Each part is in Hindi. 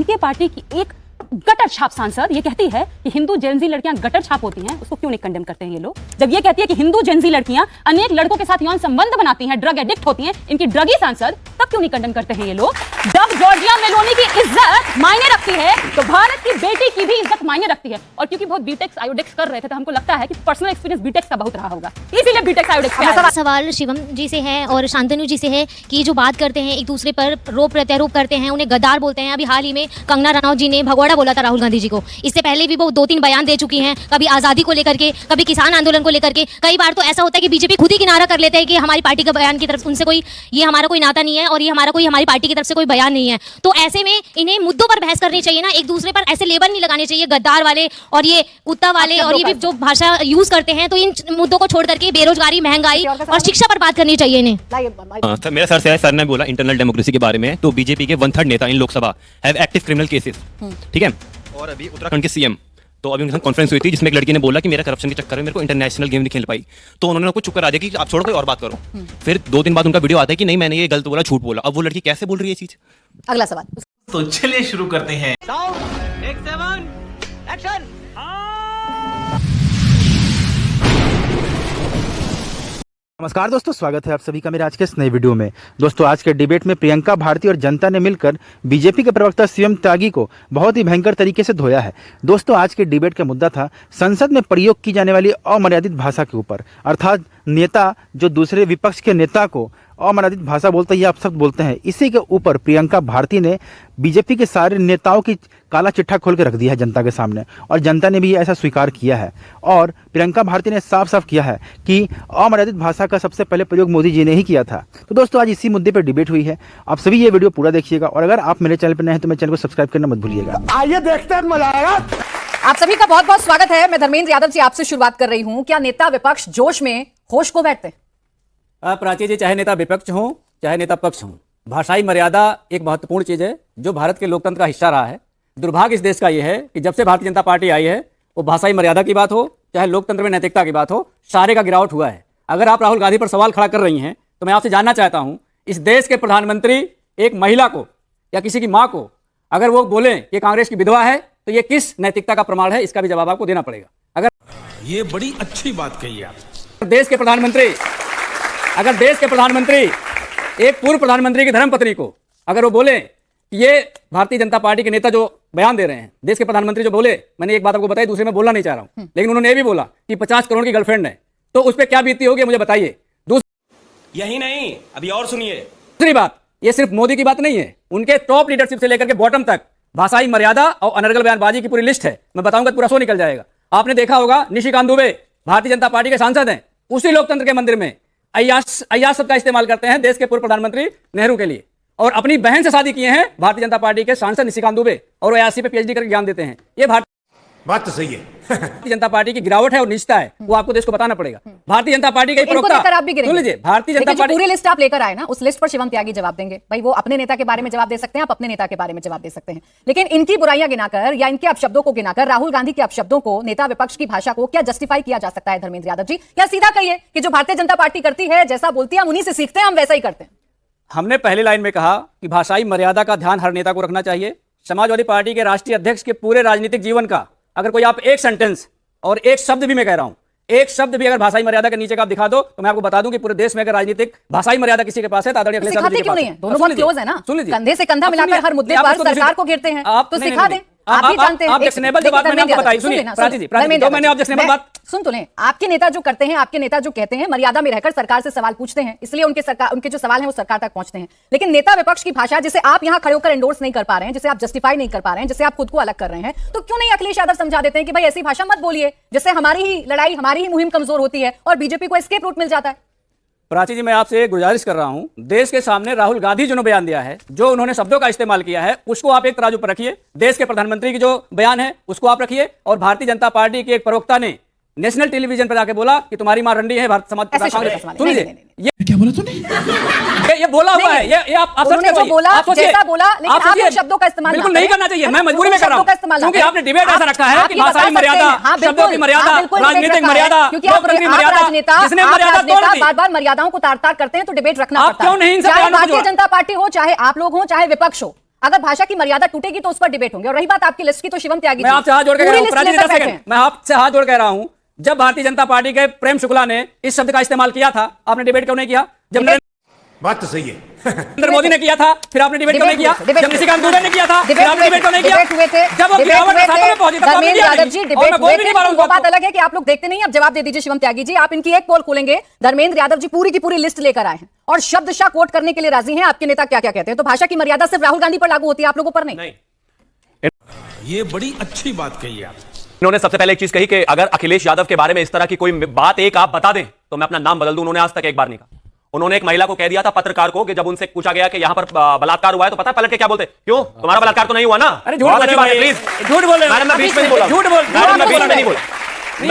इनके पार्टी की एक गटर छाप सांसद ये कहती है कि हिंदू जेनजी लड़कियां गटर छाप होती हैं, उसको क्यों नहीं कंडेम करते हैं ये लोग? जब ये कहती है कि हिंदू जेनजी लड़कियां अनेक लड़कों के साथ यौन संबंध बनाती हैं, ड्रग एडिक्ट होती हैं, इनकी ड्रगी सांसद, तब क्यों नहीं कंडेम करते हैं ये लोग? जब जॉर्जिया मेलोनी की इज्जत मायने रखती है तो भारत की बेटी की भी इज्जत मायने रखती है। और क्योंकि बहुत बीटेक्स आयोडेक्स कर रहे थे तो हमको लगता है कि पर्सनल एक्सपीरियंस बीटेक्स का बहुत रहा होगा, इसीलिए बीटेक्स आयोडेक्स। सवाल शिवम जी से है और शांतनु जी से है कि जो बात करते हैं एक दूसरे पर रोप प्रत्यारोप करते हैं, उन्हें गद्दार बोलते हैं। अभी हाल ही में कंगना रनौत जी ने भगोड़ा बोला था राहुल गांधी जी को। इससे पहले भी वो 2-3 बयान दे चुकी हैं, कभी आजादी को लेकर के, कभी किसान आंदोलन को लेकर के। कई बार तो ऐसा होता है कि बीजेपी खुद ही किनारा कर लेते हैं कि हमारी पार्टी के बयान की तरफ उनसे कोई, ये हमारा कोई नाता नहीं है और ये हमारी पार्टी की तरफ से कोई बयान नहीं है। तो ऐसे में इन्हें मुद्दों पर बहस करनी चाहिए ना, एक दूसरे पर ऐसे लेबल नहीं लगाने चाहिए गद्दार वाले और ये कुत्ता वाले और ये भी जो भाषा यूज करते हैं। तो इन मुद्दों को छोड़ करके बेरोजगारी, महंगाई और शिक्षा पर बात करनी चाहिए इन्हें। मेरा सर से है, सर ने बोला इंटरनल डेमोक्रेसी के बारे में, तो बीजेपी के 1/3 नेता इन Lok Sabha have active criminal cases, ठीक है। और अभी उत्तराखंड के सीएम, तो अभी उनके साथ कॉन्फ्रेंस हुई थी जिसमें एक लड़की ने बोला कि मेरा करप्शन के चक्कर में मेरे को इंटरनेशनल गेम नहीं खेल पाई, तो उन्होंने उनको चुप करा दिया कि आप छोड़ो कोई और बात करो। फिर 2 दिन बाद उनका वीडियो आता है कि नहीं मैंने ये गलत बोला, झूठ बोला। अब वो लड़की कैसे बोल रही है ये चीज? अगला सवाल, तो चलिए शुरू करते हैं। नमस्कार दोस्तों, स्वागत है आप सभी का मेरे आज के इस नए वीडियो में। दोस्तों, आज के डिबेट में प्रियंका भारती और जनता ने मिलकर बीजेपी के प्रवक्ता शिवम त्यागी को बहुत ही भयंकर तरीके से धोया है। दोस्तों, आज के डिबेट का मुद्दा था संसद में प्रयोग की जाने वाली अमर्यादित भाषा के ऊपर, अर्थात नेता जो दूसरे विपक्ष के नेता को अमर्यादित भाषा बोलते हैं या अपशब्द बोलते हैं, इसी के ऊपर प्रियंका भारती ने बीजेपी के सारे नेताओं की काला चिट्ठा खोल के रख दिया है जनता के सामने, और जनता ने भी ऐसा स्वीकार किया है। और प्रियंका भारती ने साफ साफ किया है कि अमर्यादित भाषा का सबसे पहले प्रयोग मोदी जी ने ही किया था। तो दोस्तों, आज इसी मुद्दे पर डिबेट हुई है। आप सभी ये वीडियो पूरा देखिएगा, और अगर आप मेरे चैनल पर नए हैं तो मेरे चैनल को सब्सक्राइब करना मत भूलिएगा। आइए देखते हैं, मजा आएगा। आप सभी का बहुत बहुत स्वागत है। मैं धर्मेंद्र यादव जी आपसे शुरुआत कर रही हूं। क्या नेता विपक्ष जोश में होश को बैठते? प्राची जी, चाहे नेता विपक्ष हो चाहे नेता पक्ष हो, भाषाई मर्यादा एक महत्वपूर्ण चीज है जो भारत के लोकतंत्र का हिस्सा रहा है। दुर्भाग्य इस देश का यह है कि जब से भारतीय जनता पार्टी आई है, वो भाषाई मर्यादा की बात हो चाहे लोकतंत्र में नैतिकता की बात हो, सारे का गिरावट हुआ है। अगर आप राहुल गांधी पर सवाल खड़ा कर रही हैं तो मैं आपसे जानना चाहता हूं, इस देश के प्रधानमंत्री एक महिला को या किसी की मां को अगर वो बोले कि कांग्रेस की विधवा है तो ये किस नैतिकता का प्रमाण है? इसका भी जवाब आपको देना पड़ेगा। अगर ये बड़ी अच्छी बात कही आप। अगर देश के प्रधानमंत्री एक पूर्व प्रधानमंत्री की धर्मपत्नी को अगर वो बोले कि ये भारतीय जनता पार्टी के नेता जो बयान दे रहे हैं, देश के प्रधानमंत्री जो बोले, मैंने एक बात आपको बताई, दूसरे में बोलना नहीं चाह रहा हूं, लेकिन उन्होंने ये भी बोला कि 50 करोड़ की गर्लफ्रेंड है, तो उस पर क्या बीती होगी मुझे बताइए। यही नहीं, अभी और सुनिए। दूसरी बात, ये सिर्फ मोदी की बात नहीं है, उनके टॉप लीडरशिप से लेकर के बॉटम तक भाषाई मर्यादा और अनर्गल बयानबाजी की पूरी लिस्ट है। मैं बताऊंगा पूरा शो निकल जाएगा। आपने देखा होगा निशिकांत दुबे भारतीय जनता पार्टी के सांसद हैं, उसी लोकतंत्र के मंदिर में अय्याश शब्द का इस्तेमाल करते हैं देश के पूर्व प्रधानमंत्री नेहरू के लिए, और अपनी बहन से शादी किए हैं भारतीय जनता पार्टी के सांसद निशिकांत दुबे, और अय्याशी पे पीएचडी करके ज्ञान देते हैं। ये बात तो सही है। भारतीय जनता पार्टी की गिरावट है और निष्ठा है, वो आपको देश को बताना पड़ेगा। भारतीय जनता पार्टी का प्रवक्ता, सुन लीजिए, भारतीय जनता पार्टी पूरी लिस्ट आप लेकर आए ना, उस लिस्ट पर शिवम त्यागी जवाब देंगे। भाई वो अपने नेता के बारे में जवाब दे सकते हैं, आप अपने नेता के बारे में जवाब दे सकते हैं, लेकिन इनकी बुराइयां गिनाकर या इनके अपशब्दों को गिनाकर, राहुल गांधी के अपशब्दों को, नेता विपक्ष की भाषा को क्या जस्टिफाई किया जा सकता है? धर्मेंद्र यादव जी, क्या सीधा कहिए कि जो भारतीय जनता पार्टी करती है, जैसा बोलती है हम उन्हीं से सीखते हैं, हम वैसा ही करते हैं। हमने पहले लाइन में कहा कि भाषाई मर्यादा का ध्यान हर नेता को रखना चाहिए। समाजवादी पार्टी के राष्ट्रीय अध्यक्ष के पूरे राजनीतिक जीवन का अगर कोई आप एक सेंटेंस और एक शब्द भी, मैं कह रहा हूं एक शब्द भी अगर भाषाई मर्यादा के नीचे का आप दिखा दो तो मैं आपको बता दूं कि पूरे देश में अगर राजनीतिक भाषाई मर्यादा किसी के पास है तो आदरणीय अखिलेश यादव जी के पास है। दोनों बहुत क्लोज है ना, कंधे से कंधा मिलाकर हर मुद्दे पर सरकार को घेरते हैं, तो सिखा दें। आप भी जानते हैं ऑब्जेक्शनेबल जवाब मैंने आपको बताई। सुनिए प्राची जी, मैंने ऑब्जेक्शनेबल बात सुन तो लें। आपके नेता जो करते हैं, आपके नेता जो कहते हैं, मर्यादा में रहकर सरकार से सवाल पूछते हैं, इसलिए उनके जो सवाल हैं वो सरकार तक पहुंचते हैं। लेकिन नेता विपक्ष की भाषा जिसे आप यहां खड़े होकर एंडोर्स नहीं कर पा रहे हैं, जिसे आप जस्टिफाई नहीं कर पा रहे हैं, जिसे आप खुद को अलग कर रहे हैं, तो क्यों नहीं अखिलेश यादव समझा देते हैं कि भाई ऐसी भाषा मत बोलिए, जिससे हमारी ही लड़ाई, हमारी ही मुहिम कमजोर होती है और बीजेपी को एस्केप रूट मिल जाता है। प्राची जी, मैं आपसे गुजारिश कर रहा हूं, देश के सामने राहुल गांधी जो बयान दिया है, जो उन्होंने शब्दों का इस्तेमाल किया है, उसको आप एक तराजू पर रखिए। देश के प्रधानमंत्री की जो बयान है उसको आप रखिए, और भारतीय जनता पार्टी के एक प्रवक्ता ने नेशनल टेलीविजन पर जाके बोला कि तुम्हारी मां रंडी है भारत समाज। सुन लीजिए, क्या बोला तूने? ये बोला हुआ है, ये आप सोचिए, आप सोचिए, शब्दों का इस्तेमाल बिल्कुल नहीं करना चाहिए। मैं मजबूरी में कर रहा हूं क्योंकि आपने डिबेट ऐसा रखा है कि भाषाई मर्यादा, शब्दों की मर्यादा, राजनीतिक मर्यादा, लोकतंत्र की मर्यादा, जिसने मर्यादा तोड़ दी, बार-बार मर्यादाओं को तार-तार करते हैं तो डिबेट रखना पड़ता है। आप क्यों नहीं इन सब चाहे भारतीय जनता पार्टी हो, चाहे आप लोग हो, चाहे विपक्ष हो, अगर भाषा की मर्यादा टूटेगी तो उस पर डिबेट होंगे। और रही बात आपकी लिस्ट की, तो शिवम त्यागी मैं जी आपसे हाथ जोड़ के कह पूरी रहा हूं, लिस्ट पराजित लेकर एक बैठे सेकंड, हैं। मैं आपसे हाथ जोड़ के कह रहा हूं, जब भारतीय जनता पार्टी के प्रेम शुक्ला ने इस शब्द का इस्तेमाल किया था, आपने डिबेट क्यों नहीं किया? जब बात तो सही है। नरेंद्र मोदी ने किया था, फिर आपने डिबेट क्यों नहीं किया? डिबेट जब निशिकांत दुबे ने किया था, फिर आपने डिबेट क्यों नहीं किया? डिबेट हुए थे, जब वो डिबेट गिरावट हुए के साथों में पहुंचे थे, तब आपने धर्मेंद्र किया यादव नहीं। जी और डिबेट मैं हुए बोल भी थे। नहीं पा रहा हूं वो उस बात बात अलग है कि आप लोग देखते नहीं। अब जवाब दे दीजिए शिवम त्यागी जी, आप इनकी एक पोल खोलेंगे, धर्मेंद्र यादव जी पूरी की पूरी लिस्ट लेकर आए हैं और शब्दशः कोट करने के लिए राजी हैं आपके नेता क्या क्या कहते हैं। तो भाषा की मर्यादा सिर्फ राहुल गांधी पर लागू होती है, आप लोगों पर नहीं। ये बड़ी अच्छी बात कही आप। इन्होंने सबसे पहले एक चीज कही कि अगर अखिलेश यादव के बारे में इस तरह की कोई बात एक आप बता दें तो मैं अपना नाम बदल दूं। उन्होंने आज तक एक बार नहीं कहा। उन्होंने एक महिला को कह दिया था, पत्रकार को, कि जब उनसे पूछा गया कि यहां पर बलात्कार हुआ है तो पता है पलट के क्या बोलते? क्यों, तुम्हारा बलात्कार तो नहीं हुआ ना? अरे झूठ बोल रहे हो, प्लीज झूठ बोल रहे हो। मैडम, मैं बीच में नहीं बोला। झूठ बोल मैडम, मैं बीच में नहीं बोला।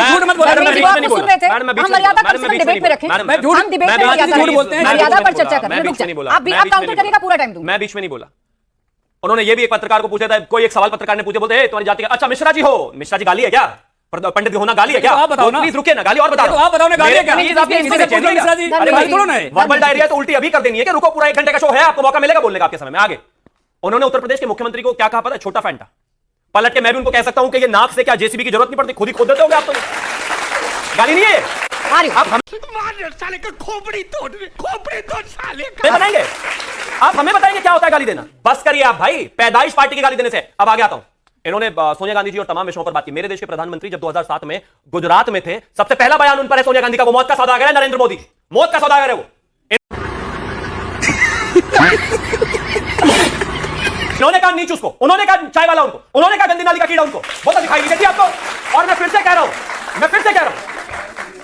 झूठ मत बोलो। मैडम, मैं बीच में नहीं बोला। मैडम, हम मर्यादा कम से कम डिबेट में रखें। मैं झूठ- हम डिबेट मैं में बीच में मर्यादा झूठ बोलते हैं। मर्यादा पर चर्चा मैं करें। बीच में नहीं बोला। आप काउंटर करिएगा, पूरा टाइम दूंगा। मैं बीच में नहीं बोला। उन्होंने ये भी एक पत्रकार को पूछा था, कोई एक सवाल पत्रकार ने पूछे, बोलते तुम्हारी जाति का, अच्छा मिश्रा जी हो, मिश्रा जी गाली है क्या? पंडित होना गाली है क्या? आप बताओ ना। प्लीज रुकिए ना, गाली और बता तो आप बताओ ना, गाली है क्या? प्लीज आप किसी से पूछो मिश्रा जी, अरे गाली थोड़ा ना है। वर्बल डायरिया तो उल्टी अभी कर देनी है कि रुको, पूरा 1 घंटे का शो है, आपको मौका मिलेगा बोलने का आपके समय में। आगे उन्होंने उत्तर प्रदेश के मुख्यमंत्री को क्या कहा पता है? छोटा फैंटा। पलट के मैं भी उनको कह सकता हूं कि ये नाक से क्या जेसीबी की जरूरत नहीं पड़ती, खुद ही खोद देते होंगे आप तो। गाली नहीं है। आप हम साले का खोपड़ी तोड़ साले का। नहीं बनाएंगे, आप हमें बताएंगे क्या होता है गाली देना। बस करिए आप भाई, पैदाइश पार्टी की गाली देने से। अब आगे आता हूं। इन्होंने सोनिया गांधी जी और तमाम विषयों पर बात की। मेरे देश के प्रधानमंत्री जब 2007 में गुजरात में थे, सबसे पहला बयान उन पर है सोनिया गांधी का, वो मौत का सौदागर है नरेंद्र मोदी, मौत का सौदागर है वो। इन्होंने कहा नीच उसको, उन्होंने कहा चाय वाला उनको, उन्होंने कहा गंदी नाली का कीड़ा उनको, वो तो दिखाई नहीं देती आपको। और मैं फिर से कह रहा हूं,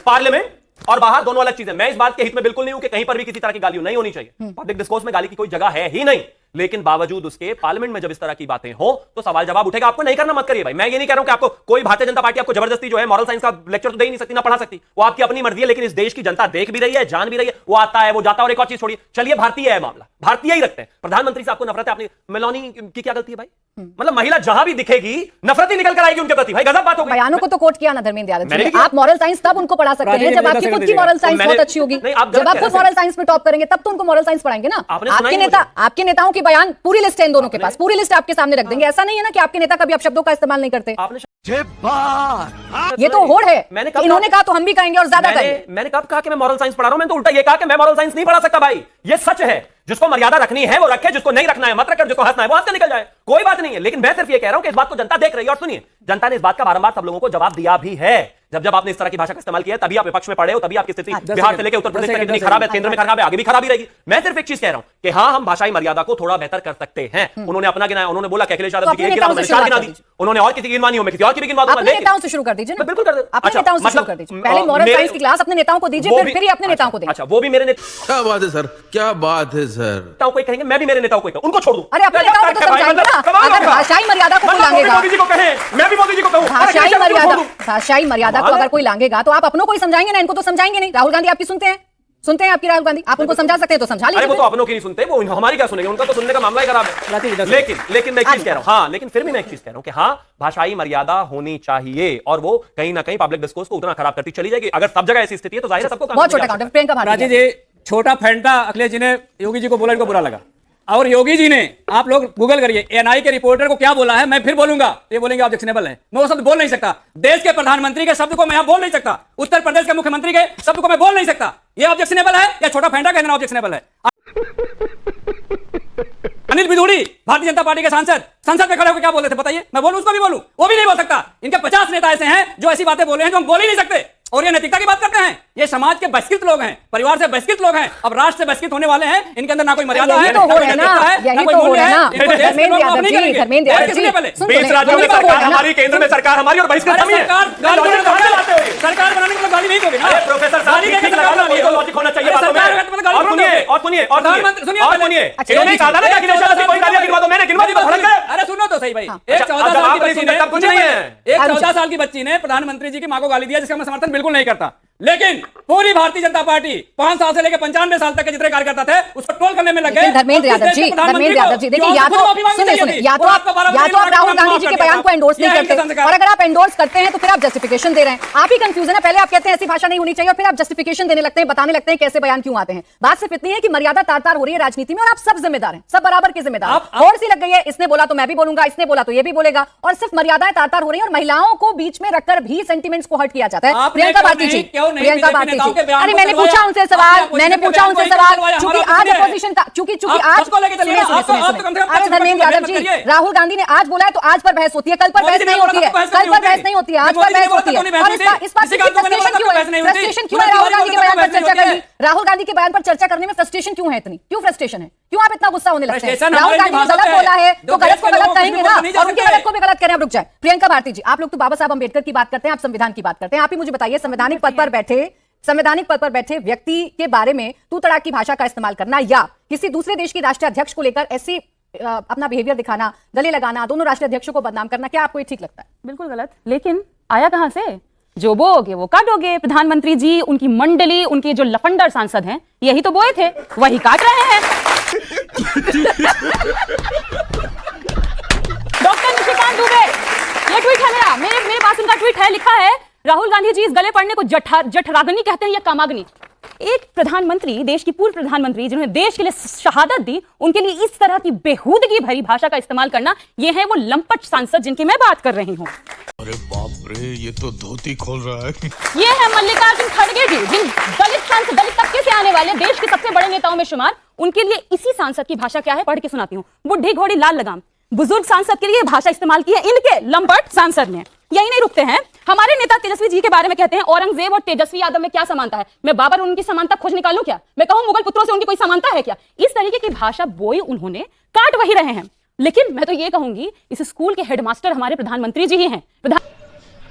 पार्लियामेंट और बाहर दोनों अलग चीजें। मैं इस बात के हित में बिल्कुल नहीं हूं कि कहीं पर भी किसी तरह की गाली नहीं होनी चाहिए। पब्लिक डिस्कोर्स में गाली की कोई जगह है ही नहीं, लेकिन बावजूद उसके पार्लियामेंट में जब इस तरह की बातें हो तो सवाल जवाब उठेगा। आपको नहीं करना मत करिए भाई। मैं ये नहीं कह रहा हूं कि आपको कोई भारतीय जनता पार्टी आपको जबरदस्ती जो है मॉरल साइंस का लेक्चर तो दे ही नहीं सकती, ना पढ़ा सकती, वो आपकी अपनी मर्जी है। लेकिन इस देश की जनता देख भी रही है, जान भी रही है, वो आता है, वो जाता है। और एक और चीज छोड़िए, चलिए भारतीय है मामला, भारतीय ही रखते हैं। प्रधानमंत्री से आपको नफरत है, आपने मेलोनी की क्या गलती है भाई? मतलब महिला जहां भी दिखेगी नफरत ही निकल कर आएगी उनके प्रति। भाई गजब बात हो गई। बयानों को तो कोट किया ना धर्मेंद्र यादव मैंने जी। भी किया। आप मॉरल साइंस तब उनको पढ़ा सकते हैं जब आपकी खुद की मॉरल साइंस बहुत अच्छी होगी। नहीं, आप गलत जब आप कह खुद रहे हैं। मॉरल साइंस में टॉप करेंगे तब तो उनको मॉरल साइंस पढ़ाएंगे ना। आपने सुना आपके ही नहीं नेता, आपके नेताओं के बयान पूरी लिस्ट है इन दोनों के पास, पूरी लिस्ट आपके सामने रख देंगे। ऐसा नहीं है ना कि आपके नेता कभी अपशब्दों का इस्तेमाल नहीं करते। आपने ये तो होड़ है। मैंने कब इन्होंने कहा तो हम भी कहेंगे और ज्यादा कहेंगे। मैंने कब कहा कि मैं मॉरल साइंस पढ़ा रहा हूं? मैंने तो उल्टा ये कहा कि मैं मॉरल साइंस नहीं पढ़ा सकता भाई। ये सच है, जिसको मर्यादा रखनी है वो रखे, जिसको नहीं रखना है मत रखे, जिसको हंसना है वो हंस के निकल जाए, कोई बात नहीं है। लेकिन मैं सिर्फ ये कह रहा हूं कि इस बात को जनता देख रही है। और सुनिए, जनता ने इस बात का बारंबार सब लोगों को जवाब दिया भी है। जब आपने इस तरह की भाषा का इस्तेमाल किया, तभी आप विपक्ष में पड़े हो, तभी आपकी स्थिति बिहार से लेकर उत्तर प्रदेश तक इतनी खराब है, केंद्र में खराब है, आगे भी खराब ही रहेगी। मैं सिर्फ एक चीज कह रहा हूं कि हाँ, हम भाषाई मर्यादा को थोड़ा बेहतर कर सकते हैं। उन्होंने अपना गिनाया, उन्होंने बोला कि अखिलेश यादव जी की एक गिना, मैंने 4 गिना दी। उन्होंने और किसी की गिनवानी हो, मैं किसी और की भी गिनवा दूंगा। अपने नेताओं से शुरू कर दीजिए ना। बिल्कुल कर दे। अपने अच्छा, नेताओं से शुरू मतलब, कर दीजिए। पहले मॉरल साइंस की क्लास अपने नेताओं को दीजिए, फिर ही अपने नेताओं को देंगे। अच्छा, वो भी मेरे क्या बात है सर, क्या बात है सर। नेताओं को कहेंगे, मैं भी मेरे नेताओं को कहूं, उनको छोड़ दूं। अरे अपने नेताओं को तो समझाइए ना। अगर भाषाई मर्यादा को कोई लांघेगा, मोदी जी को कहें, मैं भी मोदी जी को कहूं, भाषाई मर्यादा को अगर कोई लांघेगा तो आप अपनों को ही समझाएंगे ना, इनको तो समझाएंगे नहीं। राहुल गांधी आपकी सुनते हैं आपकी राहुल गांधी, आप उनको समझा सकते हैं तो समझा अरे वो लीजिए। तो अपनों की नहीं सुनते, वो हमारी क्या सुनेंगे? उनका तो सुनने का मामला ही खराब है। लेकिन मैं एक चीज कह रहा हूं, हाँ, लेकिन फिर भी मैं एक चीज कह रहा हूं कि हाँ, भाषाई मर्यादा होनी चाहिए, और वो कहीं ना कहीं पब्लिक डिस्कोर्स को उतना खराब करती चली जाएगी। अगर सब जगह ऐसी स्थिति है तो जाहिर है सबको बहुत छोटा काउंटर। प्रियंका भारती राजीव जी, छोटा फैंटा अखिलेश जी ने योगी जी को बोला, इनको बुरा लगा। और योगी जी ने, आप लोग गूगल करिए, एएनआई के रिपोर्टर को क्या बोला है, मैं फिर बोलूंगा, ये बोलेंगे ऑब्जेक्शनेबल है। मैं वो शब्द बोल नहीं सकता। देश के प्रधानमंत्री के शब्द को मैं बोल नहीं सकता। उत्तर प्रदेश के मुख्यमंत्री के शब्द को मैं बोल नहीं सकता। ये ऑब्जेक्शनेबल है या छोटा फैंटा कहना ऑब्जेक्शनेबल है? अनिल बिदूड़ी, भारतीय जनता पार्टी के सांसद, संसद में खड़े होकर क्या बोल रहे थे बताइए? मैं बोलूं, उसको भी बोलूं, वो भी नहीं बोल सकता। इनके 50 नेता ऐसे हैं जो ऐसी बातें बोले हैं जो हम बोल ही नहीं सकते। और ये नैतिकता की बात करते हैं। ये समाज के बहिष्कृत लोग हैं, परिवार से बहिष्कृत लोग हैं, अब राष्ट्र से बहिष्कृत होने वाले हैं। इनके अंदर ना कोई मर्यादा है, यही तो हो रहा है ना, यही तो हो रहा है ना। धर्मेंद्र यादव जी, धर्मेंद्र यादव जी, सुन तो 20 राज्यों में सरकार हमारी, केंद्र में सरकार हमारी, और बहिष्कृत हम ही हैं। सरकार बनाने के लिए गाली नहीं दोगे ना। अरे प्रोफेसर साहब, ठीक लगा, कोई तो लॉजिक होना चाहिए बातों में। और सुनिए, इन्होंने कहा था ना कि अखिलेश यादव जी कोई गालियां गिनवा दो, मैंने गिनवा दी, तो भड़क गए। अरे सुनो तो सही भाई, एक अच्छा, 14 जब साल आप की नहीं बच्ची सुनते ने, तब कुछ नहीं है। एक 14 साल की बच्ची ने प्रधानमंत्री जी की मां को गाली दिया, जिसका मैं समर्थन बिल्कुल नहीं करता। लेकिन पूरी भारतीय जनता पार्टी 5 साल से लेकर 95 साल तक के जितने कार्यकर्ता थे उसको ट्रोल करने में लगे। धर्मेंद्र यादव जी, देखिए या तो सुनिए, या तो आप राहुल गांधी जी के बयान को एंडोर्स नहीं करते, और अगर आप एंडोर्स करते हैं तो फिर आप जस्टिफिकेशन दे रहे हैं। आप ही कंफ्यूजन है, पहले आप कहते हैं ऐसी भाषा नहीं होनी चाहिए और फिर आप जस्टिफिकेशन देने लगते हैं, बताने लगते हैं कैसे बयान क्यों आते हैं। बात सिर्फ इतनी है कि मर्यादा तार-तार हो रही है राजनीति में, और आप सब जिम्मेदार हैं, सब बराबर के जिम्मेदार हैं। और सी लग गई है, इसने बोला तो मैं भी बोलूंगा, इसने बोला तो ये भी बोलेगा, और सिर्फ मर्यादाएं तार-तार हो रही है और महिलाओं को बीच में रखकर भी सेंटिमेंट्स को हर्ट किया जाता है। प्रियंका भारती जी, प्रियंका भारती जी, अरे मैंने पूछा उनसे सवाल, चूंकि आज अपोजिशन का, चूंकि आज, अरे धर्मेंद्र यादव जी, राहुल गांधी ने आज बोला है तो आज पर बहस होती है, कल पर बहस नहीं होती है, कल पर बहस नहीं होती है, आज पर बहस होती है। और इस बात की फ्रस्ट्रेशन क्यों है? फ्रस्ट्रेशन क्यों है राहुल गांधी के बयान पर चर्चा करनी? राहुल गांधी के बयान पर चर्चा करने में फ्रस्ट्रेशन क्यों है इतनी? क्यों फ्रस्ट्रेशन है? क्यों आप इतना गुस्सा होने लगते हैं? राहुल गांधी ने गलत बोला है तो गलत को गलत कहेंगे ना, और उनके गलत को भी गलत करें। अब रुक जाए प्रियंका भारती जी, आप लोग तो बाबा साहब अंबेडकर की बात करते हैं, आप संविधान की बात करते हैं। आप ही मुझे बताइए, संवैधानिक पद पर बैठे व्यक्ति के बारे में तू तड़ाक की भाषा का इस्तेमाल करना या किसी दूसरे देश के राष्ट्रीय अध्यक्ष को लेकर ऐसी अपना बिहेवियर दिखाना, गले लगाना, दोनों राष्ट्रीय अध्यक्षों को बदनाम करना, क्या आपको ये ठीक लगता है? बिल्कुल गलत। लेकिन आया कहां से? जो बोओगे वो काटोगे। प्रधानमंत्री जी, उनकी मंडली, उनके जो लफंडर सांसद हैं, यही तो बोए थे, वही काट रहे हैं। डॉक्टर निशिकांत दुबे, ये ट्वीट है मेरे पास उनका ट्वीट है, लिखा है राहुल गांधी जी इस गले पड़ने को जठराग्नि कहते हैं या कामाग्नि। एक प्रधानमंत्री, देश की पूर्व प्रधानमंत्री जिन्होंने देश के लिए शहादत दी, उनके लिए इस तरह की बेहूदगी भरी भाषा का इस्तेमाल करना, ये है वो लंपट सांसद जिनकी मैं बात कर रही हूँ। अरे बाप रे, ये तो धोती खोल रहा है। ये है मल्लिकार्जुन खड़गे जी, जिन दलित तबके से आने वाले देश के सबसे बड़े नेताओं में शुमार। उनके लिए इसी सांसद की भाषा क्या है, पढ़ के सुनाती हूँ। बुढ़ी घोड़ी लाल लगाम, बुजुर्ग सांसद के लिए भाषा इस्तेमाल की है इनके लंपट सांसद ने। यही नहीं रुकते हैं, हमारे नेता तेजस्वी जी के बारे में कहते हैं औरंगजेब और तेजस्वी यादव में क्या समानता है? मैं बाबर और उनकी समानता खोज निकालूं क्या? मैं कहूं मुगल पुत्रों से उनकी कोई समानता है क्या? इस तरीके की भाषा बोई उन्होंने, काट वही रहे हैं। लेकिन मैं तो ये कहूंगी, इस स्कूल के हेडमास्टर हमारे प्रधानमंत्री जी ही हैं।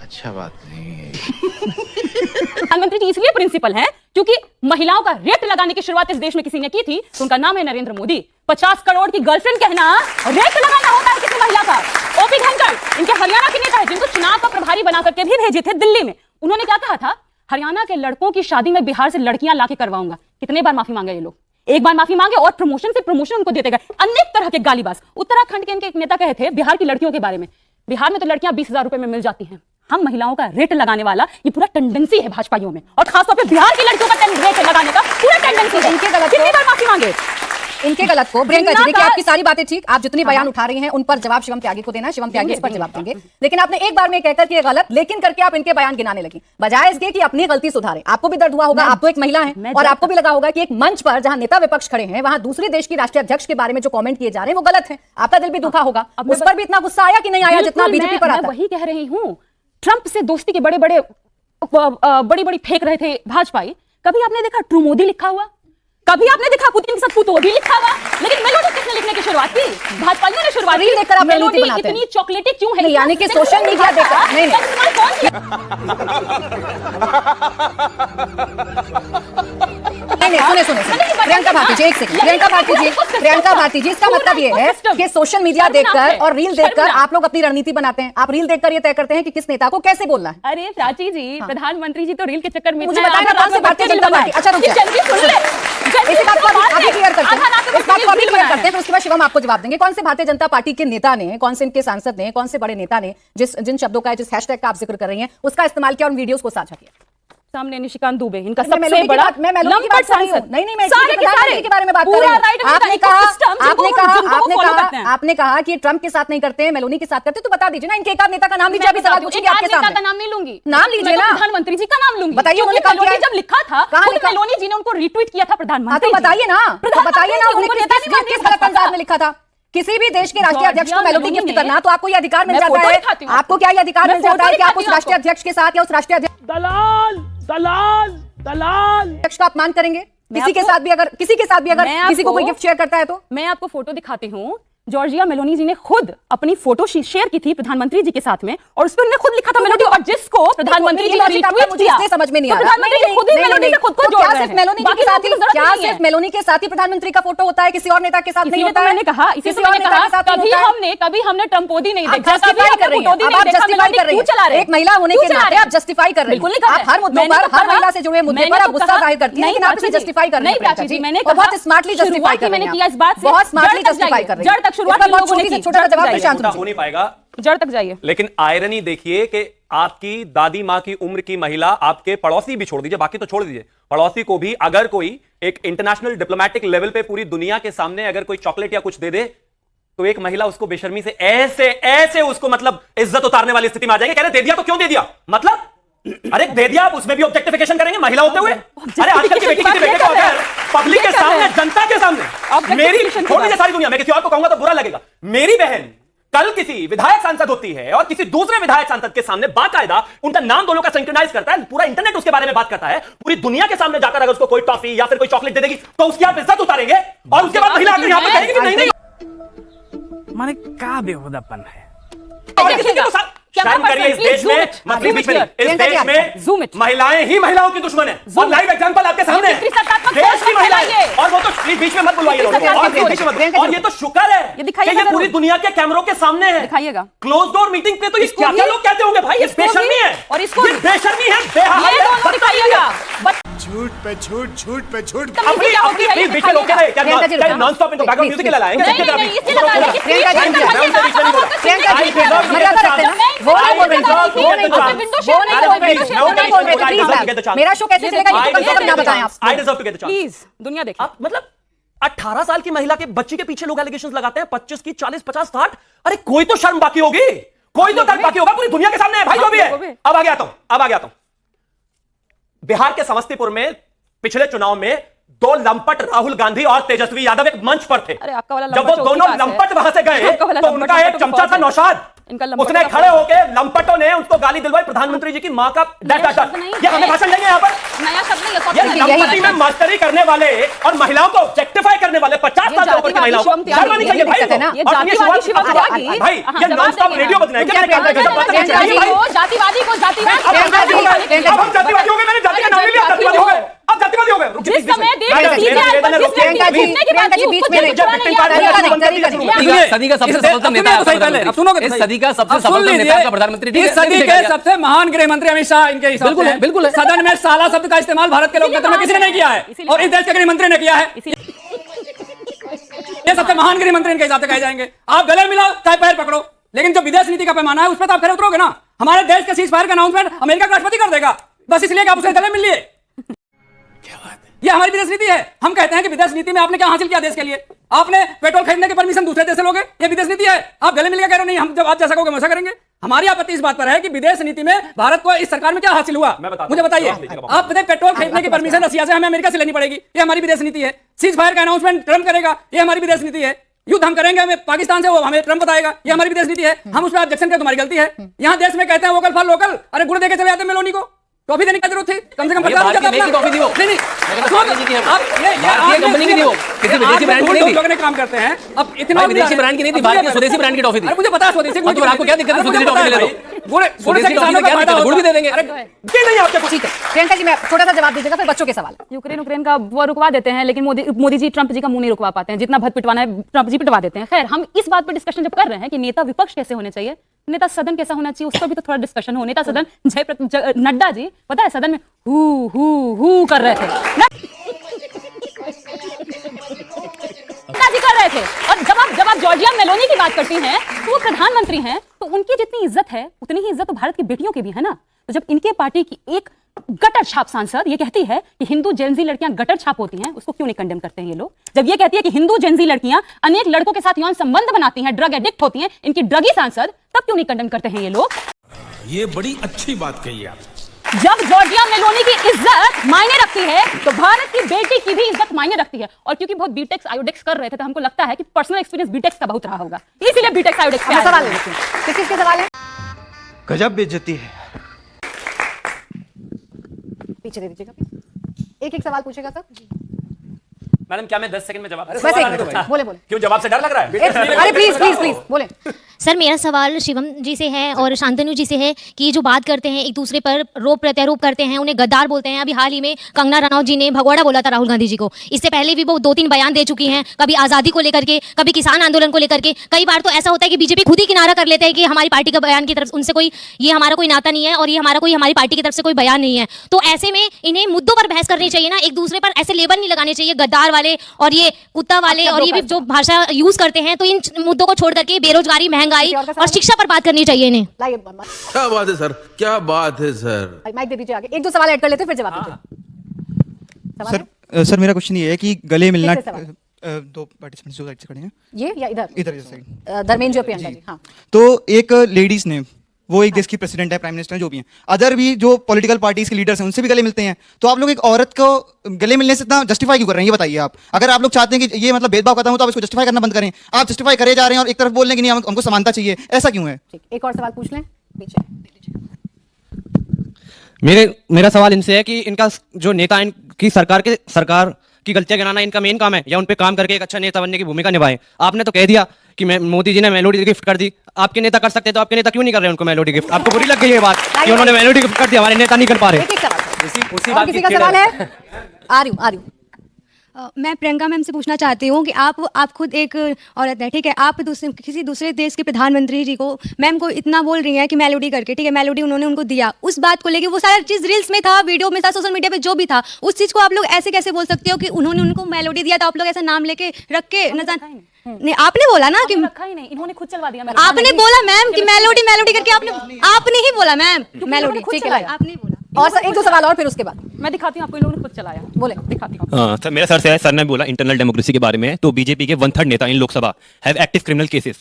अच्छा बात नहीं है। प्रधानमंत्री जी इसलिए प्रिंसिपल हैं क्योंकि महिलाओं का रेट लगाने की शुरुआत इस देश में किसी ने की थी, तो उनका नाम है नरेंद्र मोदी। 50 करोड़ की गर्लफ्रेंड कहना रेट लगाना होता है किसी महिला का। ओपी धनखड़ इनके हरियाणा के नेता है, जिनको चुनाव का प्रभारी बना करके भी भेजे थे दिल्ली में। उन्होंने क्या कहा था? हरियाणा के लड़कों की शादी में बिहार से लड़कियां लाके करवाऊंगा। कितने बार माफी मांगे ये लोग? एक बार माफी मांगे और प्रमोशन से प्रमोशन उनको देते गए। अनेक तरह के गालीबाज। उत्तराखंड के इनके एक नेता कहे थे बिहार की लड़कियों के बारे में, बिहार में तो लड़कियां 20,000 रुपए में मिल जाती हैं। हम महिलाओं का रेट लगाने वाला ये पूरा टेंडेंसी है भाजपाइयों में, और खासतौर पे बिहार की लड़कियों का रेट लगाने का पूरा टेंडेंसी है। इनके गलत कितनी बार माफी मांगे? इनके गलत को प्रियंका जी, देखिए आपकी सारी बातें ठीक, आप जितनी बयान उठा रही हैं उन पर जवाब शिवम त्यागी को देना, शिवम त्यागी इस पर जवाब देंगे। लेकिन आपने एक बार में कहकर कि ये गलत, लेकिन करके आप इनके बयान गिनाने लगी, बजाय इसके कि अपनी गलती सुधारें। आपको भी दर्द हुआ होगा, आप तो एक महिला हैं, और आपको भी लगा होगा कि एक मंच पर जहां नेता विपक्ष खड़े हैं, वहां दूसरे देश की राष्ट्रीय अध्यक्ष के बारे में जो कमेंट किए जा रहे हैं वो गलत है। आपका दिल भी दुखा होगा, उस पर भी इतना गुस्सा आया कि नहीं आया जितना बीजेपी पर आता है? वही कह रही हूँ, ट्रंप से दोस्ती के बड़ी फेंक रहे थे भाजपाई। कभी आपने देखा ट्रू मोदी लिखा हुआ? कभी आपने देखा पुतिन के साथ पुतोदी लिखा हुआ? लेकिन मेलोडी किसने लिखने की शुरुआत की? भाजपाइयों ने शुरुआत की। देखकर आप मेलोडी बनाते हैं। इतनी चॉकलेटी क्यों है? यानी कि सोशल मीडिया देखकर नहीं सुने प्रियंका भारती जी, एक सेकंड। प्रियंका भारती जी, इसका मतलब ये है कि सोशल मीडिया देखकर और रील देखकर आप लोग अपनी रणनीति बनाते हैं। आप रील देखकर ये तय करते हैं कि किस नेता को कैसे बोलना है। अरे प्राची जी, प्रधानमंत्री जी तो रील के चक्कर में मुझे बताएं कौन से भारतीय जनता पार्टी। अच्छा रुकिए, इस बात को अभी क्लियर करते हैं, इस बात को अभी क्लियर करते हैं, फिर उसके बाद शिवम आपको जवाब देंगे। कौन से भारतीय जनता पार्टी के नेता ने, कौन से इनके सांसद ने, कौन से बड़े नेता ने जिन शब्दों का, जिस हैशटैग का आप जिक्र कर रही हैं, उसका इस्तेमाल किया और उन वीडियोस को साझा किया? सामने निशिकांत दुबे, इनका मैं सबसे बड़ा लंपट सांसद। नहीं, मैं सारे के बारे में बात कर रही हूं। आपने कहा कि ट्रंप के साथ नहीं करते, मेलोनी के साथ करते, तो बता दीजिए ना इनके एक आध नेता का नाम लीजिए, अभी सवाल पूछेंगे आपके सामने। नाम नहीं लूंगी, नाम लीजिए ना, प्रधानमंत्री जी का नाम लूंगी। बताइए उन्होंने जब लिखा था, मेलोनी जी ने उनको रिट्वीट किया था प्रधानमंत्री। तो बताइए ना, किस गलत अंदाज में लिखा था? किसी भी देश के राष्ट्रीय अध्यक्ष को मेलोडी गिफ्ट करना, तो आपको ये अधिकार मिल जाता है। आपको क्या ये अधिकार मिल जाता है कि आप उस राष्ट्रीय अध्यक्ष के साथ या उस राष्ट्रीय अध्यक्ष का अपमान करेंगे? किसी के साथ भी अगर किसी को कोई गिफ्ट शेयर करता है तो? मैं आपको फोटो दिखाती हूँ जॉर्जिया मेलोनी जी ने खुद अपनी फोटो शेयर की थी प्रधानमंत्री जी के साथ में, और उस पर उन्होंने खुद लिखा था मेलोडी, और जिसको प्रधानमंत्री जी ने रीट्वीट किया। मुझे समझ में नहीं आ रहा। प्रधानमंत्री जी खुद ही मेलोडी से खुद को जोड़ रहे हैं। मेलोनी के साथ ही, क्या सिर्फ मेलोनी के साथ ही प्रधानमंत्री का फोटो होता है, किसी और नेता के साथ नहीं होता है? मैंने कहा, इसी से मैंने कहा कभी हमने ट्रम्पोदी नहीं देखा, जस्टिफाई कर रही हैं, आप जस्टिफाई कर रही हैं, एक महिला होने के नाते आप जस्टिफाई कर रही हैं। आप हर मुद्दों पर, हर महिला से जुड़े मुद्दे पर आप गुस्सा जाहिर करती हैं, लेकिन आप इसे जस्टिफाई कर रही हैं। प्राची जी, मैंने बहुत स्मार्टली जस्टिफाई कर रही हैं, बहुत स्मार्टली जस्टिफाई कर रही हैं। जड़ तक शुरुआत लोगों ने की, छोटा सा जवाब प्रशांत छोटा हो नहीं पाएगा, जड़ तक जाइए। लेकिन आयरनी देखिए कि आपकी दादी मां की उम्र की महिला, आपके पड़ोसी भी छोड़ दीजिए, बाकी तो छोड़ दीजिए, पड़ोसी को भी अगर कोई एक इंटरनेशनल डिप्लोमेटिक लेवल पे पूरी दुनिया के सामने अगर कोई चॉकलेट या कुछ दे दे, तो एक महिला उसको बेशर्मी से ऐसे ऐसे उसको मतलब इज्जत उतारने वाली स्थिति में आ जाएगी। कह रहे दे दिया तो क्यों दे दिया, मतलब अरे दे दिया, आप उसमें भी ऑब्जेक्टिफिकेशन करेंगे महिला होते हुए। अरे आजकल की बेटी किसी बेटे को अगर पब्लिक के सामने, जनता के सामने, मेरी छोड़ दीजिए सारी दुनिया में, किसी और को कहूंगा तो बुरा लगेगा, मेरी बहन कल किसी विधायक सांसद होती है और किसी दूसरे विधायक सांसद के सामने बाकायदा उनका नाम दोनों का सिंक्रोनाइज करता है, पूरा इंटरनेट उसके बारे में बात करता है, पूरी दुनिया के सामने जाकर अगर उसको कोई टॉफी या फिर कोई चॉकलेट दे देगी तो उसकी आप इज्जत उतारेंगे, और उसके बाद महिला आकर यहां पर कहेगी कि नहीं नहीं माने का बेहुदापन है। शर्म करिए, इस देश में, मतलब बीच में, इस देश में महिलाएं ही महिलाओं की दुश्मन है, और लाइव एग्जांपल आपके सामने है, देश की महिलाएं, और वो तो प्लीज बीच में मत बुलवाइए, और ये तो शुक्र है कि ये पूरी दुनिया के कैमरों के सामने है, दिखाइएगा क्लोज डोर मीटिंग पे तो ये क्या क्या लोग कहते होंगे भाई, ये बेशर्मी है, और इसको ये बेशर्मी है, बेहया दिखाइएगा। झूठ पे झूठ, झूठ पे झूठ। अपनी अपनी प्लीज बीच में लोग कह रहे हैं क्या नॉन स्टॉप इनको बैकग्राउंड म्यूजिक लगाएंगे, मेरा शो कैसे चलेगा ये तो कम से कम ना बताएं आप। I deserve to get the chance. Please दुनिया देखिए। आप मतलब 18 साल की महिला के बच्ची के पीछे लोग एलिगेशंस लगाते हैं, 25 की, 40, 50, 60, अरे कोई तो शर्म बाकी होगी, कोई तो तर्क बाकी होगा, पूरी दुनिया के सामने है भाई जो भी है। अब आगे आता हूं, बिहार के समस्तीपुर में पिछले चुनाव में दो लंपट राहुल गांधी और तेजस्वी यादव एक मंच पर थे। जब वो दोनों लंपट वहां से गए तो उनका एक चमचा था नौशाद, उसने खड़े होकर लंपटों ने उसको गाली दिलवाई प्रधानमंत्री जी की मां का। ये हमें भाषण देंगे यहाँ पर, नया शब्द नहीं है, ये लंपटी में मास्टरी करने वाले और महिलाओं को ऑब्जेक्टिफाई करने वाले 50 साल से ऊपर की महिलाओं को शर्म नहीं चाहिए भाई। भाई ये नॉन स्टॉप रेडियो बजना है, जातिवादी को जातिवाद, अब हम जातिवादी हो गए, मैंने जाति का नाम नहीं लिया, जातिवादी हो गए, अब जातिवादी हो गए। जिस समय सदी का सबसे सफलतम नेता, इस सदी का सबसे सफलतम नेता का प्रधानमंत्री, इस सदी के सबसे महान गृह मंत्री अमित शाह इनके हिसाब से बिल्कुल सदन में साला शब्द का इस्तेमाल भारत के लोकतंत्र में किसी ने नहीं किया है, और इस देश के गृह मंत्री ने किया है। ये सबसे महान गृह मंत्री इनके हिसाब से कहे जाएंगे। आप गले मिलाओ चाहे पैर पकड़ो, लेकिन जो विदेश नीति का पैमाना है उस पर तो आप खड़े उतरोगे ना। हमारे देश के सीज फायर का अनाउंसमेंट अमेरिका का राष्ट्रपति कर देगा, बस इसलिए कि आप उसे गले मिल लिए। ये हमारी विदेश नीति है। हम कहते हैं कि विदेश नीति में आपने क्या हासिल किया देश के लिए? आपने पेट्रोल खरीदने की परमिशन दूसरे देश से लोगे, ये विदेश नीति है। आप गले मिलकर कह रहे हो नहीं, हम जब आप जैसा कहोगे वैसा करेंगे। हमारी आपत्ति इस बात पर है कि विदेश नीति में भारत को इस सरकार में क्या हासिल हुआ, मुझे बताइए। आप पेट्रोल खरीदने की परमिशन रसिया से हमें अमेरिका से लेनी पड़ेगी, ये हमारी विदेश नीति है। सीज फायर का अनाउंसमेंट ट्रंप करेगा, ये हमारी विदेश नीति है। युद्ध हम करेंगे हमें पाकिस्तान से, वो हमें ट्रंप बताएगा, ये हमारी विदेश नीति है। हम उसमें ऑब्जेक्शन करें, तुम्हारी गलती है। यहाँ देश में कहते हैं वोकल फॉर लोकल, अरे गुड़ देके चले जाते मेलोनी को, टॉफी देने की जरूरत थी, कम से कम कंपनी लोग ने काम करते हैं। अब इतना विदेशी ब्रांड की नहीं थी, भारतीय स्वदेशी ब्रांड की टॉफी थी। मुझे पता है स्वदेशी गुड़, आपको क्या दिक्कत है स्वदेशी टॉफी ले लो, गुड़ से किसानों का फायदा, गुड़ भी दे देंगे। नहीं आपको ठीक है। प्रियंका जी मैं छोटा सा जवाब दीजिएगा, फिर बच्चों के सवाल। यूक्रेन का वो रुकवा देते हैं, लेकिन मोदी जी ट्रंप जी का मुंह नहीं रुकवा पाते हैं। जितना भद पिटवाना है ट्रंप जी पिटवा देते हैं। खैर, हम इस बात पर डिस्कशन जब कर रहे हैं कि नेता विपक्ष कैसे होने चाहिए, नेता सदन कैसा होना चाहिए, उस पर भी तो थोड़ा डिस्कशन हो। नेता सदन नड्डा जी पता है सदन में हु कर रहे थे, जी कर रहे थे। और जब आप जॉर्जिया मेलोनी की बात करती हैं तो वो प्रधानमंत्री हैं, तो उनकी जितनी इज्जत है उतनी ही इज्जत तो भारत की बेटियों की भी है ना। तो जब इनके पार्टी की एक गटर छाप सांसद ये कहती है कि हिंदू जेनजी लड़कियां गटर छाप होती हैं, उसको क्यों नहीं कंडेम करते हैं ये लोग? जब ये कहती है कि हिंदू जेनजी लड़कियां अनेक लड़कों के साथ यौन संबंध बनाती हैं, ड्रग एडिक्ट होती हैं, इनकी ड्रगी सांसद, तब क्यों नहीं कंडेम करते हैं ये लोग? ये बड़ी अच्छी बात कही आप। जब जॉर्जिया मेलोनी की इज्जत मायने रखती है तो भारत की बेटी की भी इज्जत मायने रखती है। और क्योंकि बहुत बीटेक्स आयोडेक्स कर रहे थे तो हमको लगता है कि पर्सनल एक्सपीरियंस बीटेक्स का बहुत रहा होगा, इसीलिए बीटेक्स आयोडेक्स का सवाल किसके सवाल है? गजब बेइज्जती है। पीछे दे दीजिएगा, एक एक सवाल पूछेगा सर। मैडम क्या मैं 10 सेकंड में जवाब बस एक मिनट, बोले बोले। क्यों जवाब से डर लग रहा है? अरे प्लीज प्लीज प्लीज बोले। सर मेरा सवाल शिवम जी से है और शांतनु जी से है कि जो बात करते हैं एक दूसरे पर रोप प्रत्यारोप करते हैं, उन्हें गद्दार बोलते हैं। अभी हाल ही में कंगना रनौत जी ने भगोड़ा बोला था राहुल गांधी जी को। इससे पहले भी वो 2-3 बयान दे चुकी हैं, कभी आज़ादी को लेकर के, कभी किसान आंदोलन को लेकर के। कई बार तो ऐसा होता है कि बीजेपी खुद ही किनारा कर लेते हैं कि हमारी पार्टी का बयान की तरफ उनसे कोई, ये हमारा कोई नाता नहीं है और ये हमारी पार्टी की तरफ से कोई बयान नहीं है। तो ऐसे में इन्हें मुद्दों पर बहस करनी चाहिए ना, एक दूसरे पर ऐसे लेबल नहीं लगाने चाहिए गद्दार वाले और ये कुत्ता वाले और ये भी जो भाषा यूज करते हैं। तो इन मुद्दों को छोड़ करके बेरोजगारी, महंगाई और शिक्षा पर बात करनी चाहिए इन्हें। लाइए क्या बात है सर, क्या बात है सर। माइक दे दीजिए आगे, एक दो सवाल ऐड कर लेते हैं फिर जवाब दीजिए। सर मेरा क्वेश्चन ये है कि गले मिलना, कैसे सवाल? दो पार्टिसिपेंट्स जो साइड से खड़े हैं, ये या इधर इधर साइड, धर्मेंद्र जी और प्रियंका जी। हाँ, तो एक लेडीज ने, वो एक देश की प्रेसिडेंट है, प्राइम मिनिस्टर जो भी हैं, अदर भी जो पॉलिटिकल पार्टीज के लीडर्स हैं उनसे भी गले मिलते हैं। तो आप लोग एक औरत को गले मिलने से इतना जस्टिफाई क्यों कर रहे हैं, ये बताइए आप। अगर आप लोग चाहते हैं कि ये मतलब भेदभाव खत्म हो तो आप इसको जस्टिफाई करना बंद करें। आप जस्टिफाई करे जा रहे हैं और एक तरफ बोल रहे हैं कि नहीं हमको समानता चाहिए, ऐसा क्यों है? ठीक, एक और सवाल पूछ लें पीछे। मेरा सवाल इनसे है कि इनका जो नेता, इनकी सरकार की गलतियां गिनाना इनका मेन काम है या उन पे काम करके एक अच्छा नेता बनने की भूमिका निभाएं। आपने तो कह दिया कि मोदी जी ने मेलोडी गिफ्ट कर दी, आपके नेता कर सकते तो आपके नेता क्यों नहीं कर रहे उनको मेलोडी गिफ्ट? आपको बुरी लग गई ये बात कि उन्होंने मेलोडी गिफ्ट कर दी, हमारे नेता नहीं कर पा रहे? एक एक सवाल, उसी और बात किसी की का छेड़ सवाल है। है? आ रही हूँ। मैं प्रियंका मैम से पूछना चाहती हूँ कि आप खुद एक औरत है, ठीक है, आप किसी दूसरे देश के प्रधानमंत्री जी को, मैम को इतना बोल रही हैं कि मेलोडी करके, ठीक है, मेलोडी उन्होंने उनको दिया, उस बात को लेके वो सारा चीज़ रील्स में था, वीडियो में था, सोशल मीडिया पे जो भी था, उस चीज़ को आप लोग ऐसे कैसे बोल सकते हो कि उन्होंने उनको मेलोडी दिया? तो आप लोग ऐसा नाम लेके रख के न जान, नहीं आपने बोला ना कि रखा ही नहीं, इन्होंने खुद चलवा दिया। आपने बोला मैम कि मेलोडी करके, आपने ही बोला मैम मेलोडी, खुद ठीक है, चलाया। आपने बोला। और सर एक दो सवाल और फिर उसके बाद मैं दिखाती हूँ आपको, इन लोगों ने खुद चलाया। बोले। दिखाती हूँ। सर मेरा सर से है, सर ने बोला इंटरनल डेमोक्रेसी के बारे में, तो बीजेपी के 1/3 नेता इन Lok Sabha have active criminal cases,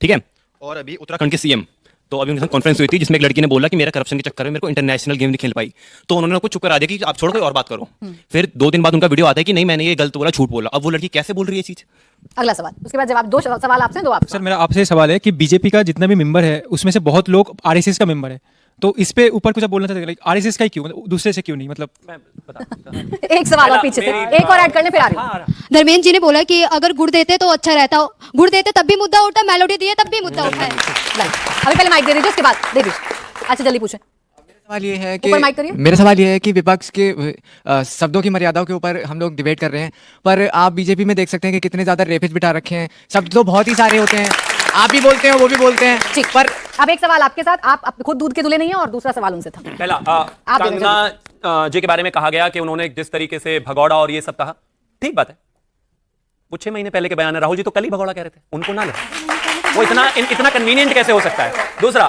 ठीक है। और अभी उत्तराखंड के सीएम, तो अभी उनके साथ कॉन्फ्रेंस हुई थी जिसमें एक लड़की ने बोला कि मेरा करप्शन के चक्कर में मेरे को इंटरनेशनल गेम नहीं खेल पाई, तो उन्होंने उनको चुप करा दिया कि आप छोड़ो कोई और बात करो। फिर 2 दिन बाद उनका वीडियो आता है कि नहीं मैंने ये गलत बोला, झूठ बोला। अब वो लड़की कैसे बोल रही है ये चीज? अगला सवाल, उसके बाद जवाब। 2 सवाल आपसे, 2 आप। सर मेरा आपसे सवाल है कि बीजेपी का जितना भी मेंबर है उसमें से बहुत लोग आरएसएस का मेंबर है, तो इस पे ऊपर कुछ आप बोलना चाहते हैं? आरएसएस का ही क्यों, मतलब दूसरे से क्यों नहीं? मतलब एक सवाल और पीछे से, एक और ऐड करने फिर आ रही हूँ। धर्मेंद्र जी ने बोला कि अगर गुड़ देते तो अच्छा रहता, गुड़ देते तब भी मुद्दा उठता, मेलोडी दिए तब भी मुद्दा उठा है। अभी पहले माइक दे दीजिए, उसके बाद दे दीजिए। अच्छा जल्दी पूछे। सवाल ये है ऊपर माइक करिए। मेरा सवाल ये है कि विपक्ष के शब्दों की मर्यादाओं के ऊपर हम लोग डिबेट कर रहे हैं, पर आप बीजेपी में देख सकते हैं कि कितने ज्यादा रेपिस्ट बिठा रखे हैं। शब्द तो बहुत ही सारे होते हैं, आप भी बोलते हैं वो भी बोलते हैं, ठीक, पर अब एक सवाल आपके साथ, आप खुद दूध के दूल्हे नहीं है, और दूसरा सवाल उनसे था। पहला कंगना जी के बारे में कहा गया कि उन्होंने जिस तरीके से भगौड़ा और ये सब कहा, ठीक बात है। वो 6 महीने पहले के बयान है, राहुल जी तो कल ही भगौड़ा कह रहे थे, उनको ना ले। वो इतना कन्वीनियंट कैसे हो सकता है? दूसरा,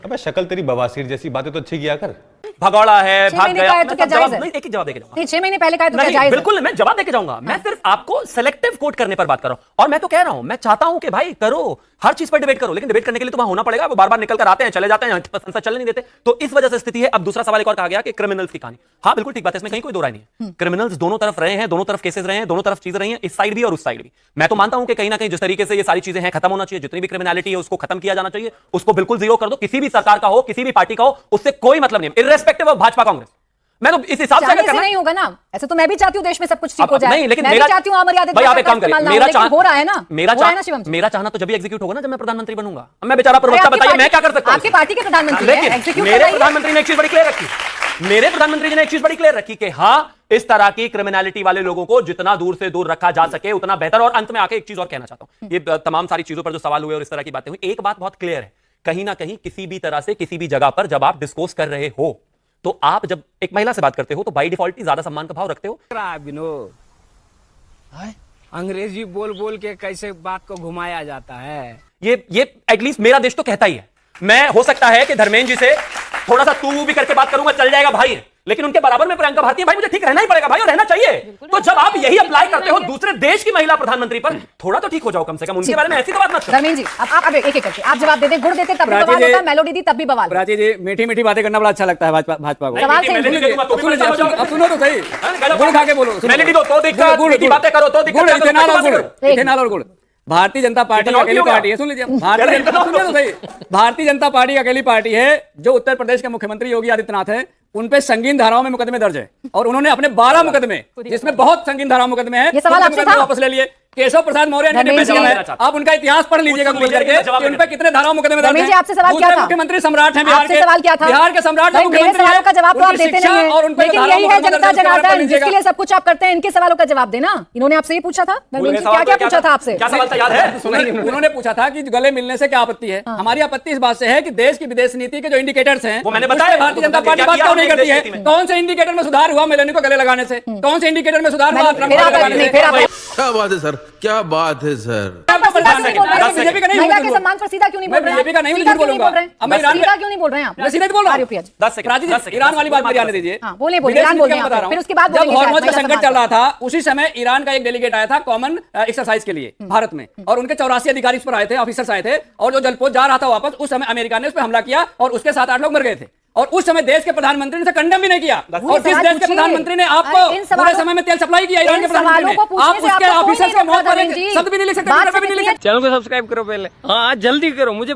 अबे शक्ल तेरी बवासीर जैसी, बातें तो अच्छी किया कर। भगौड़ा है, भाग गया, तो क्या जायज है? नहीं, एक ही जवाब देके जाऊंगा। नहीं, 6 महीने पहले का है तो क्या नहीं, जायज है? बिल्कुल मैं जवाब देके जाऊंगा। मैं सिर्फ आपको सेलेक्टिव कोट करने पर बात कर रहा हूं, और मैं तो कह रहा हूं, मैं चाहता हूं कि भाई करो, हर चीज पर डिबेट करो, लेकिन डिबेट करने के लिए तो वहां होना पड़ेगा। वो बार-बार निकल कर आते हैं, चले जाते हैं, संसद चलने नहीं देते, तो इस वजह से स्थिति है। अब दूसरा सवाल एक और कहा गया कि क्रिमिनल्स की कहानी, हाँ बिल्कुल ठीक बात है, इसमें कहीं कोई दो राय नहीं है। क्रिमिनल्स दोनों तरफ रहे हैं, दोनों तरफ केसेस रहे हैं, दोनों तरफ चीजें रही हैं, इस साइड भी और उस साइड भी। मैं तो मानता हूं कि कहीं ना कहीं जिस तरीके से ये सारी चीजें हैं, खत्म होना चाहिए। जितनी भी क्रिमिनलिटी है उसको खत्म किया जाना चाहिए, उसको बिल्कुल जीरो कर दो। किसी भी सरकार का हो, किसी भी पार्टी का हो, उससे कोई मतलब नहीं, इर्रेस्पेक्टिव ऑफ भाजपा कांग्रेस। मैं तो इस हिसाब से अगर करना नहीं होगा ना, ऐसे तो मैं भी चाहती हूं देश में सब कुछ ठीक हो जाए। नहीं, लेकिन मैं मेरा भी चाहती हूं अमर्यादित भाई आप एक काम करिए, मेरा हो रहा है ना, मेरा चाहना तो जब भी एग्जीक्यूट होगा ना, जब मैं प्रधानमंत्री बनूंगा। अब मैं बेचारा प्रवक्ता, बताइए मैं क्या कर सकता हूं? आपकी पार्टी के प्रधानमंत्री हैं, एग्जीक्यूट मेरे प्रधानमंत्री ने एक चीज बड़ी क्लियर रखी, मेरे प्रधानमंत्री जी ने एक चीज बड़ी क्लियर रखी कि हां, इस तरह की क्रिमिनलिटी वाले लोगों को जितना दूर से दूर रखा जा सके उतना बेहतर। और अंत में आके एक चीज और कहना चाहता हूं, ये तमाम सारी चीजों पर जो सवाल हुए और इस तरह की बातें हुई, एक बात बहुत क्लियर है, कहीं ना कहीं किसी भी तरह से किसी भी जगह पर जब आप डिस्कोर्स कर रहे हो, तो आप जब एक महिला से बात करते हो तो बाय डिफॉल्ट ही ज्यादा सम्मान का भाव रखते हो। अंग्रेजी बोल बोल के कैसे बात को घुमाया जाता है। ये एटलीस्ट मेरा देश तो कहता ही है। मैं हो सकता है कि धर्मेंद्र जी से थोड़ा सा तू भी करके बात करूंगा, चल जाएगा भाई, लेकिन उनके बराबर में प्रियंका भारती, भाई मुझे ठीक रहना ही पड़ेगा भाई, और रहना चाहिए। तो जब आप यही अप्लाई करते हो दूसरे देश की महिला प्रधानमंत्री पर, थोड़ा तो ठीक हो जाओ कम से कम। उनके बारे में ऐसी तो बात मत करो। धर्मेंद्र जी, अब आप एक एक करके आप जवाब दे दें। गुड़ देते तब भी बवाल होता, मेलोडी दी तब भी बवाल। प्राची जी, मीठी मीठी बातें करना बड़ा अच्छा लगता है भाजपा को। सवाल सही अब सुनो तो सही, गुड़ खा के बोलो। मेलोडी दो तो दिक्कत, मीठी बातें करो तो दिक्कत, इथेनॉल और गुड़। भारतीय जनता पार्टी अकेली पार्टी है, सुन लीजिए, भारतीय जनता पार्टी अकेली पार्टी है जो उत्तर प्रदेश के मुख्यमंत्री योगी आदित्यनाथ है, उन पे संगीन धाराओं में मुकदमे दर्ज है और उन्होंने अपने 12 मुकदमे, जिसमें बहुत संगीन धाराओं मुकदमे हैं, ये सवाल आपसे था? वापस ले लिए। केशव प्रसाद मौर्य ने धर्मेंद्र डिफेंस जी, किया है। आप उनका इतिहास पढ़ लीजिएगा गूगल करके कि उन पे कितने धाराओं मुकदमे दर्ज धर्मेंद्र जी, हैं। आपसे सवाल क्या दूसरे था? मुख्यमंत्री सम्राट हैं बिहार आपसे के, सवाल क्या था? बिहार के सम्राट भाई, मेरे मुख्यमंत्री सवालों का हैं। जवाब तो आप उनकी देते शिक्षा नहीं और है, उन पे लेकिन धाराओं यही है मुकदमे जनता दर्ज हैं, जनार्दन पढ़ लीजिएगा। जिसके लिए सब कुछ आप करते हैं। इनके सवालों का जवाब देना। इन्होंने आपसे ही पूछा था धर्मेंद्र जी, क्या क्या पूछा था आपसे? क्या सवाल था याद है? उन्होंने पूछा था कि गले मिलने से क्या आपत्ति है। हमारी आपत्ति इस बात से है कि देश की विदेश नीति के जो इंडिकेटर्स हैं वो मैंने उस पे बताया। भारतीय जनता पार्टी बात क्यों नहीं करती है? कौन से इंडिकेटर में सुधार हुआ मेलेनी को गले लगाने से? कौन से इंडिकेटर में सुधार हुआ ट्रंप को गले लगाने से? क्या बात है सर, क्या बात है सर। बीजेपी का नहीं महिला के सम्मान पर सीधा क्यों नहीं बोल रहे हैं? बीजेपी का नहीं सीधा क्यों नहीं बोल रहे हैं? अब मैं ईरान सीधा क्यों नहीं बोल रहे हैं आप? मैं सीधे बोल रहा आर्य प्रिया जी। 10 सेकंड, राजीव 10 जी, सेकंड। ईरान वाली बात मेरी आने दीजिए। हाँ, बोलिए, बोलिए, विदेश ईरान नीति बोलिए का आप, बता रहा हूं। फिर उसके बाद जब बोलिए हॉर्मोज का महिला संकट सम्मान चल रहा था उसी समय ईरान का एक डेलीगेट आया था कॉमन एक्सरसाइज के लिए भारत में और उनके 84 अधिकारी इस पर आए थे, ऑफिसर्स आए थे और जो जलपोत जा रहा था वापस, उस समय अमेरिका ने उस पर हमला किया और उसके 7-8 लोग मर गए थे और उस समय देश के प्रधानमंत्री ने उसे कंडेम भी नहीं किया। और जिस देश के प्रधानमंत्री ने आपको पूरे समय में तेल सप्लाई किया ईरान के प्रधानमंत्री ने, आप उसके ऑफिसर्स के मौत पर एक शब्द भी नहीं लिख सकते, भी नहीं लिख सकते। चैनल को सब्सक्राइब करो पहले, हाँ जल्दी करो, मुझे